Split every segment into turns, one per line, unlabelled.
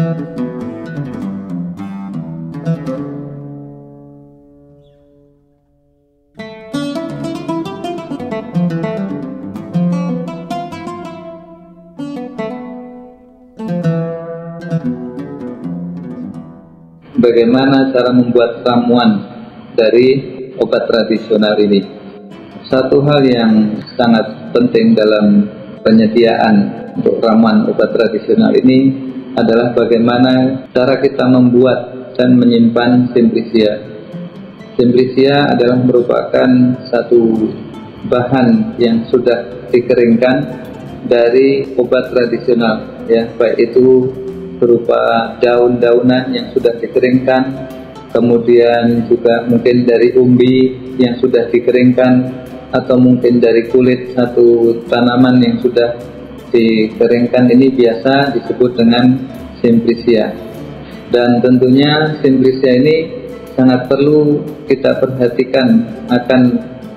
Bagaimana cara membuat ramuan dari obat tradisional ini? Satu hal yang sangat penting dalam penyediaan untuk ramuan obat tradisional ini adalah bagaimana cara kita membuat dan menyimpan Simplicia. Simplicia adalah merupakan satu bahan yang sudah dikeringkan dari obat tradisional, ya, baik itu berupa daun-daunan yang sudah dikeringkan, kemudian juga mungkin dari umbi yang sudah dikeringkan, atau mungkin dari kulit satu tanaman yang sudah dikeringkan. Ini biasa disebut dengan Simplicia. Dan tentunya Simplicia ini sangat perlu kita perhatikan akan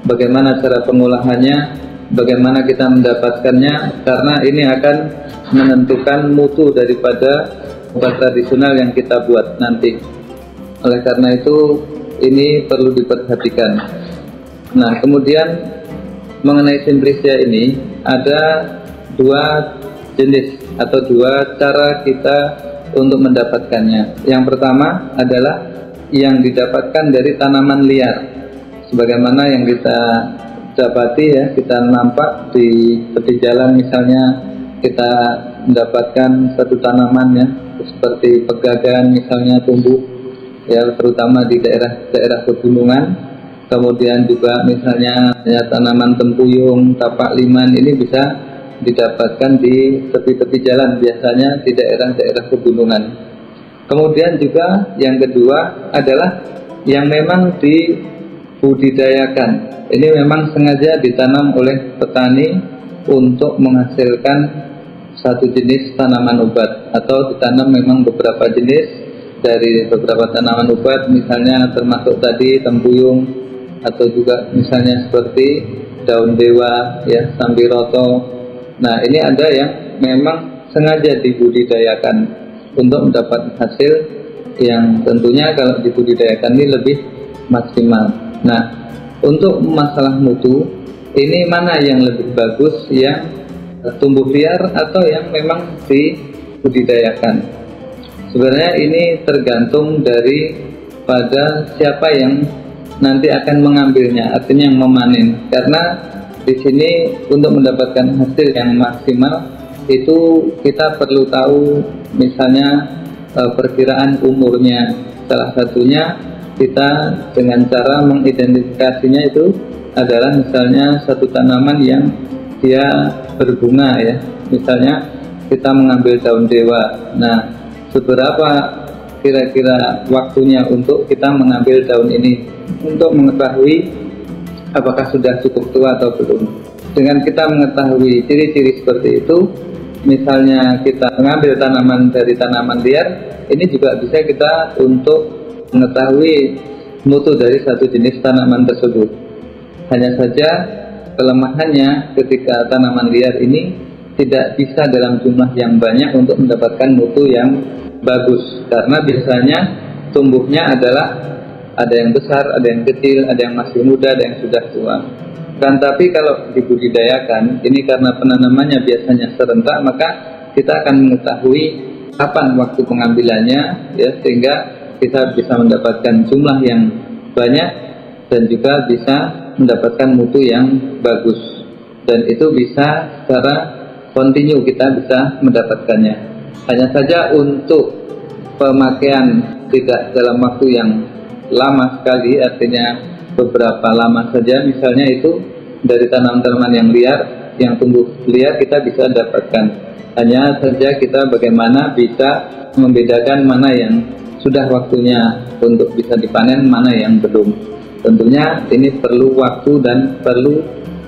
bagaimana cara pengolahannya, bagaimana kita mendapatkannya, karena ini akan menentukan mutu daripada obat tradisional yang kita buat nanti. Oleh karena itu ini perlu diperhatikan. Nah, kemudian mengenai Simplicia ini ada dua jenis atau dua cara kita untuk mendapatkannya. Yang pertama adalah yang didapatkan dari tanaman liar, sebagaimana yang kita dapati, ya, kita nampak di tepi jalan misalnya, kita mendapatkan satu tanaman, ya, seperti pegagan misalnya tumbuh, ya, terutama di daerah pegunungan. Kemudian juga misalnya ya, tanaman tempuyung, tapak liman, ini bisa didapatkan di tepi-tepi jalan, biasanya di daerah-daerah pegunungan. Kemudian juga yang kedua adalah yang memang dibudidayakan. Ini memang sengaja ditanam oleh petani untuk menghasilkan satu jenis tanaman obat, atau ditanam memang beberapa jenis dari beberapa tanaman obat, misalnya termasuk tadi tempuyung, atau juga misalnya seperti daun dewa, ya, sambiroto. Nah, ini ada yang memang sengaja dibudidayakan untuk mendapat hasil yang tentunya kalau dibudidayakan ini lebih maksimal. Nah, untuk masalah mutu, ini mana yang lebih bagus, yang tumbuh liar atau yang memang dibudidayakan? Sebenarnya ini tergantung dari pada siapa yang nanti akan mengambilnya, artinya yang memanen. Karena di sini untuk mendapatkan hasil yang maksimal itu kita perlu tahu misalnya perkiraan umurnya. Salah satunya kita dengan cara mengidentifikasinya itu adalah misalnya satu tanaman yang dia berbunga, ya, misalnya kita mengambil daun dewa. Nah, seberapa kira-kira waktunya untuk kita mengambil daun ini untuk mengetahui apakah sudah cukup tua atau belum. Dengan kita mengetahui ciri-ciri seperti itu, misalnya kita mengambil tanaman dari tanaman liar, ini juga bisa kita untuk mengetahui mutu dari satu jenis tanaman tersebut. Hanya saja kelemahannya ketika tanaman liar ini tidak bisa dalam jumlah yang banyak untuk mendapatkan mutu yang bagus, karena biasanya tumbuhnya adalah ada yang besar, ada yang kecil, ada yang masih muda, ada yang sudah tua. Dan tapi kalau dibudidayakan, ini karena penanamannya biasanya serentak, maka kita akan mengetahui kapan waktu pengambilannya, ya, sehingga kita bisa mendapatkan jumlah yang banyak dan juga bisa mendapatkan mutu yang bagus. Dan itu bisa secara kontinu kita bisa mendapatkannya. Hanya saja untuk pemakaian tidak dalam waktu yang lama sekali, artinya beberapa lama saja, misalnya itu dari tanaman-tanaman yang liar, yang tumbuh liar kita bisa dapatkan. Hanya saja kita bagaimana bisa membedakan mana yang sudah waktunya untuk bisa dipanen, mana yang belum. Tentunya ini perlu waktu dan perlu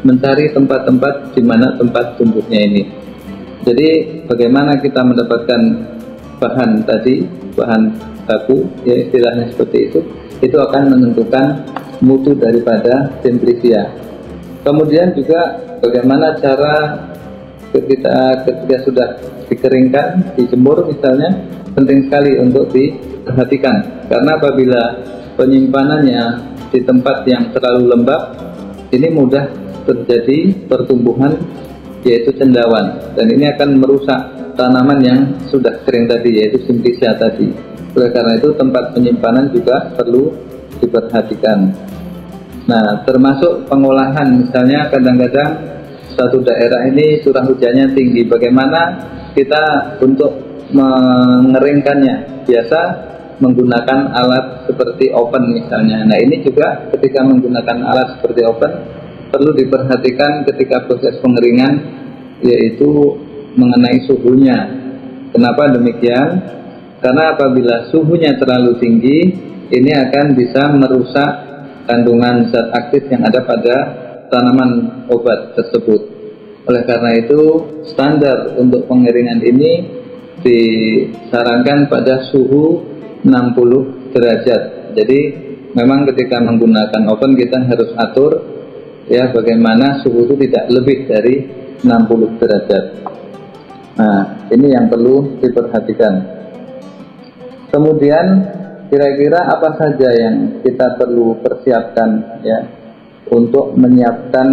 mencari tempat-tempat di mana tempat tumbuhnya ini. Jadi bagaimana kita mendapatkan bahan tadi, bahan baku, ya, istilahnya seperti itu akan menentukan mutu daripada Simplicia. Kemudian juga bagaimana cara ketika sudah dikeringkan, dijemur misalnya, penting sekali untuk diperhatikan, karena apabila penyimpanannya di tempat yang terlalu lembab, ini mudah terjadi pertumbuhan yaitu cendawan, dan ini akan merusak tanaman yang sudah kering tadi, yaitu Simplicia tadi. Oleh karena itu tempat penyimpanan juga perlu diperhatikan. Nah, termasuk pengolahan, misalnya kadang-kadang satu daerah ini curah hujannya tinggi, bagaimana kita untuk mengeringkannya? Biasa menggunakan alat seperti oven misalnya. Nah, ini juga ketika menggunakan alat seperti oven perlu diperhatikan ketika proses pengeringan, yaitu mengenai suhunya. Kenapa demikian? Karena apabila suhunya terlalu tinggi, ini akan bisa merusak kandungan zat aktif yang ada pada tanaman obat tersebut. Oleh karena itu, standar untuk pengeringan ini disarankan pada suhu 60 derajat. Jadi memang ketika menggunakan oven kita harus atur ya bagaimana suhu itu tidak lebih dari 60 derajat. Nah, ini yang perlu diperhatikan. Kemudian kira-kira apa saja yang kita perlu persiapkan ya untuk menyiapkan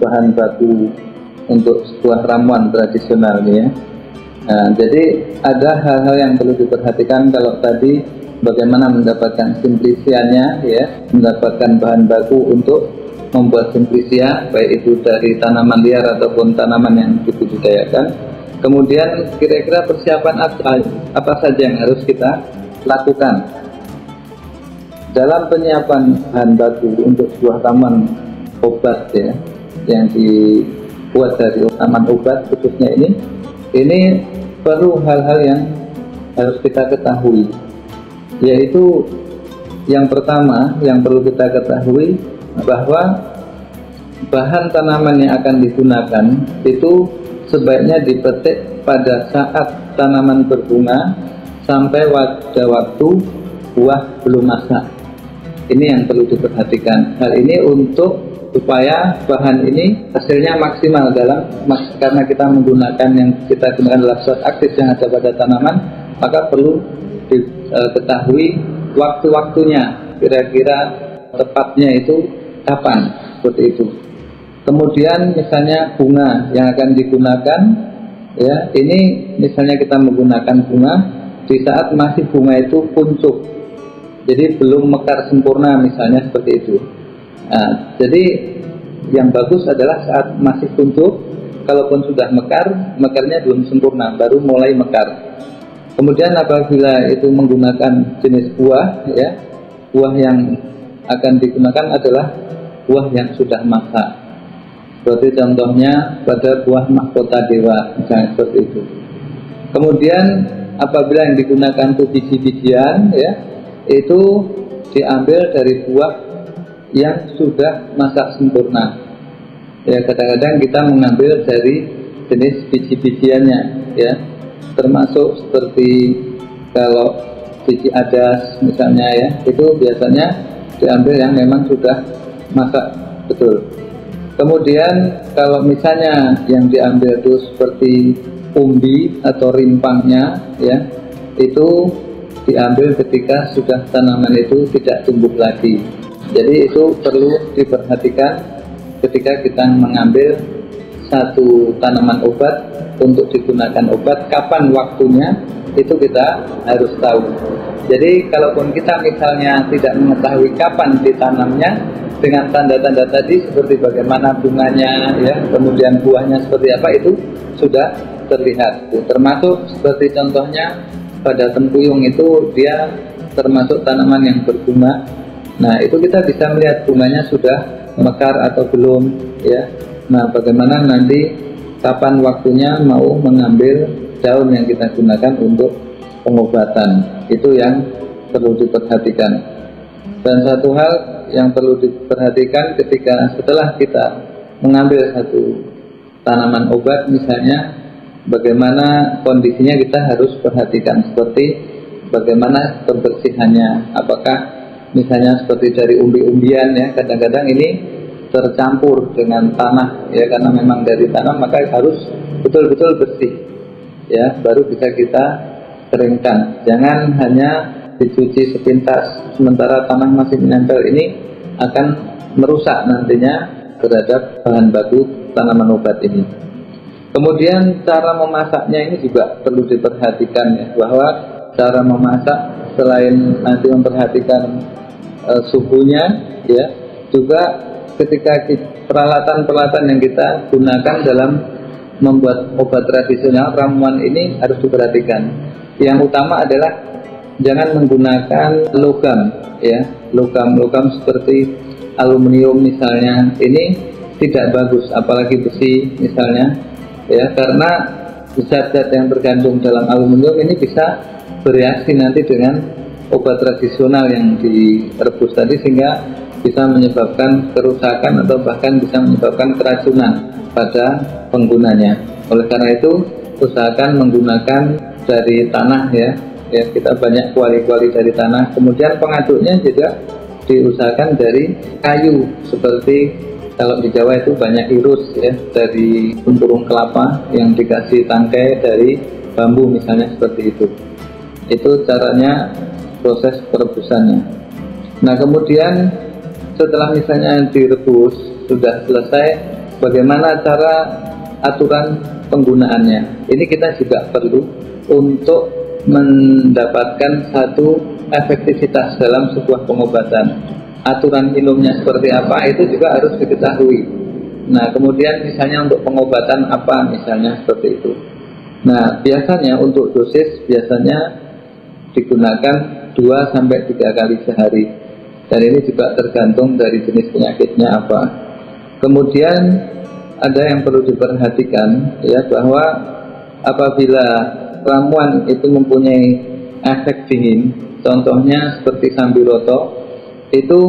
bahan baku untuk sebuah ramuan tradisional ya. Nah, jadi ada hal-hal yang perlu diperhatikan. Kalau tadi bagaimana mendapatkan Simplicianya ya, mendapatkan bahan baku untuk membuat Simplicia, baik itu dari tanaman liar ataupun tanaman yang dibudidayakan. Kemudian kira-kira persiapan apa saja yang harus kita lakukan dalam penyiapan bahan baku untuk sebuah ramuan obat ya, yang dibuat dari tanaman obat khususnya ini perlu hal-hal yang harus kita ketahui, yaitu yang pertama yang perlu kita ketahui bahwa bahan tanaman yang akan digunakan itu sebaiknya dipetik pada saat tanaman berbunga sampai pada waktu buah belum masak. Ini yang perlu diperhatikan. Hal ini untuk supaya bahan ini hasilnya maksimal karena kita menggunakan yang kita gunakan adalah zat aktif yang ada pada tanaman, maka perlu diketahui waktu-waktunya, kira-kira tepatnya itu kapan, seperti itu. Kemudian misalnya bunga yang akan digunakan ya, ini misalnya kita menggunakan bunga di saat masih bunga itu kuncup, jadi belum mekar sempurna misalnya seperti itu. Nah, jadi yang bagus adalah saat masih kuncup, kalaupun sudah mekar, mekarnya belum sempurna, baru mulai mekar. Kemudian apabila itu menggunakan jenis buah ya, buah yang akan digunakan adalah buah yang sudah masak. Seperti contohnya pada buah mahkota dewa misalnya seperti itu. Kemudian apabila yang digunakan itu biji-bijian ya, itu diambil dari buah yang sudah masak sempurna. Ya, kadang-kadang kita mengambil dari jenis biji-bijiannya ya, termasuk seperti kalau biji adas misalnya ya, itu biasanya diambil yang memang sudah masak betul. Kemudian kalau misalnya yang diambil itu seperti umbi atau rimpangnya ya, itu diambil ketika sudah tanaman itu tidak tumbuh lagi. Jadi itu perlu diperhatikan ketika kita mengambil satu tanaman obat untuk digunakan obat, kapan waktunya itu kita harus tahu. Jadi kalaupun kita misalnya tidak mengetahui kapan ditanamnya, dengan tanda-tanda tadi seperti bagaimana bunganya ya, kemudian buahnya seperti apa, itu sudah terlihat. Termasuk seperti contohnya pada tempuyung itu dia termasuk tanaman yang berbunga. Nah, itu kita bisa melihat bunganya sudah mekar atau belum ya. Nah, bagaimana nanti kapan waktunya mau mengambil daun yang kita gunakan untuk pengobatan, itu yang perlu diperhatikan. Dan satu hal yang perlu diperhatikan ketika setelah kita mengambil satu tanaman obat misalnya, bagaimana kondisinya kita harus perhatikan, seperti bagaimana kebersihannya, apakah misalnya seperti dari umbi-umbian ya, kadang-kadang ini tercampur dengan tanah ya, karena memang dari tanah maka harus betul-betul bersih, ya, baru bisa kita keringkan. Jangan hanya dicuci sepintas sementara tanah masih menempel, ini akan merusak nantinya terhadap bahan baku tanaman obat ini. Kemudian cara memasaknya ini juga perlu diperhatikan, ya, bahwa cara memasak selain nanti memperhatikan suhunya, ya, juga ketika peralatan-peralatan yang kita gunakan dalam membuat obat tradisional ramuan ini harus diperhatikan. Yang utama adalah jangan menggunakan logam, ya, logam seperti aluminium misalnya, ini tidak bagus, apalagi besi misalnya, ya, karena zat-zat yang terkandung dalam aluminium ini bisa bereaksi nanti dengan obat tradisional yang direbus tadi, sehingga bisa menyebabkan kerusakan atau bahkan bisa menyebabkan keracunan pada penggunanya. Oleh karena itu usahakan menggunakan dari tanah, ya, kita banyak kuali-kuali dari tanah. Kemudian pengaduknya juga diusahakan dari kayu, seperti kalau di Jawa itu banyak irus, ya, dari tempurung kelapa yang dikasih tangkai dari bambu misalnya, seperti itu. Itu caranya proses perebusannya. Nah, kemudian setelah misalnya direbus sudah selesai, bagaimana cara aturan penggunaannya? Ini kita juga perlu untuk mendapatkan satu efektivitas dalam sebuah pengobatan. Aturan minumnya seperti apa itu juga harus diketahui. Nah, kemudian misalnya untuk pengobatan apa misalnya, seperti itu. Nah, biasanya untuk dosis biasanya digunakan 2-3 kali sehari, dan ini juga tergantung dari jenis penyakitnya apa. Kemudian ada yang perlu diperhatikan, ya, bahwa apabila ramuan itu mempunyai efek dingin, contohnya seperti sambiloto, itu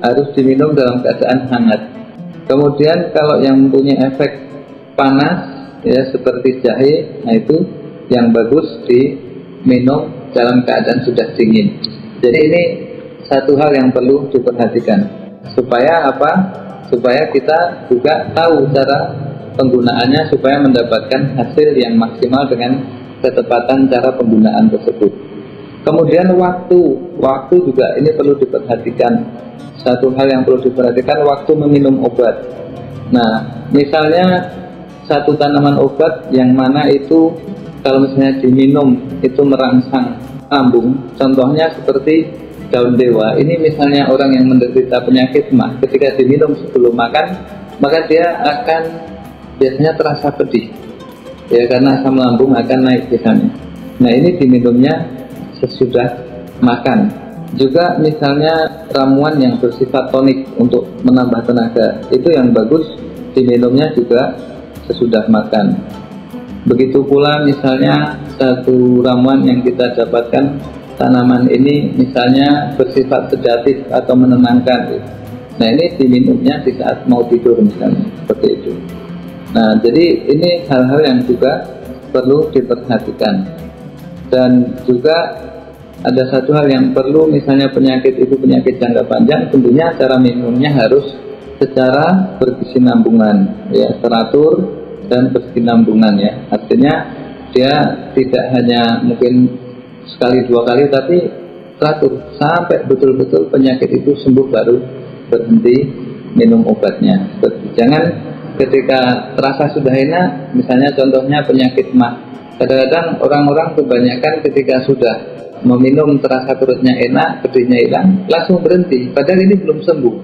harus diminum dalam keadaan hangat. Kemudian kalau yang mempunyai efek panas, ya, seperti jahe, nah itu yang bagus diminum dalam keadaan sudah dingin. Jadi ini satu hal yang perlu diperhatikan, supaya apa? Supaya kita juga tahu cara penggunaannya, supaya mendapatkan hasil yang maksimal dengan ketepatan cara penggunaan tersebut. Kemudian waktu juga ini perlu diperhatikan. Satu hal yang perlu diperhatikan, waktu meminum obat. Nah, misalnya satu tanaman obat yang mana itu kalau misalnya diminum itu merangsang lambung, contohnya seperti daun dewa. Ini misalnya orang yang menderita penyakit mah, ketika diminum sebelum makan, maka dia akan biasanya terasa pedih, ya, karena asam lambung akan naik misalnya. Nah, ini diminumnya sesudah makan. Juga misalnya ramuan yang bersifat tonik untuk menambah tenaga, itu yang bagus diminumnya juga sesudah makan. Begitu pula misalnya satu ramuan yang kita dapatkan tanaman ini misalnya bersifat sedatif atau menenangkan. Nah, ini diminumnya di saat mau tidur misalnya, seperti itu. Nah, jadi ini hal-hal yang juga perlu diperhatikan. Dan juga ada satu hal yang perlu, misalnya penyakit itu penyakit jangka panjang, tentunya cara minumnya harus secara berkesinambungan, ya, teratur dan berkesinambungan, ya. Artinya dia tidak hanya mungkin sekali 2 kali, tapi teratur sampai betul-betul penyakit itu sembuh baru berhenti minum obatnya. Jangan ketika terasa sudah enak, misalnya contohnya penyakit mah, kadang-kadang orang-orang kebanyakan ketika sudah meminum terasa perutnya enak, pedihnya hilang, langsung berhenti, padahal ini belum sembuh.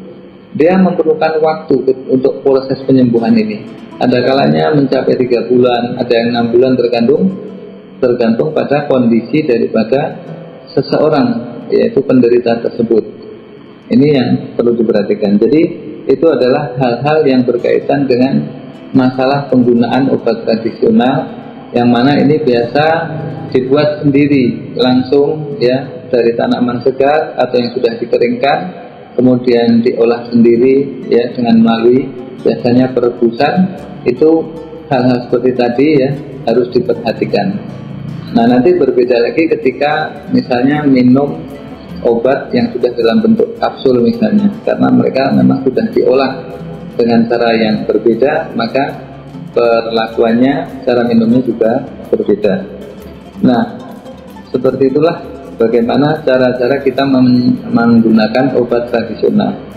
Dia memerlukan waktu untuk proses penyembuhan ini. Ada kalanya mencapai 3 bulan, ada yang 6 bulan, tergantung pada kondisi daripada seseorang, yaitu penderita tersebut. Ini yang perlu diperhatikan. Jadi itu adalah hal-hal yang berkaitan dengan masalah penggunaan obat tradisional, yang mana ini biasa dibuat sendiri langsung, ya, dari tanaman segar atau yang sudah dikeringkan, kemudian diolah sendiri, ya, dengan melalui biasanya perebusan. Itu hal-hal seperti tadi, ya, harus diperhatikan. Nah, nanti berbeda lagi ketika misalnya minum obat yang sudah dalam bentuk kapsul misalnya, karena mereka memang sudah diolah dengan cara yang berbeda, maka perlakuannya, cara minumnya juga berbeda. Nah, seperti itulah bagaimana cara-cara kita menggunakan obat tradisional.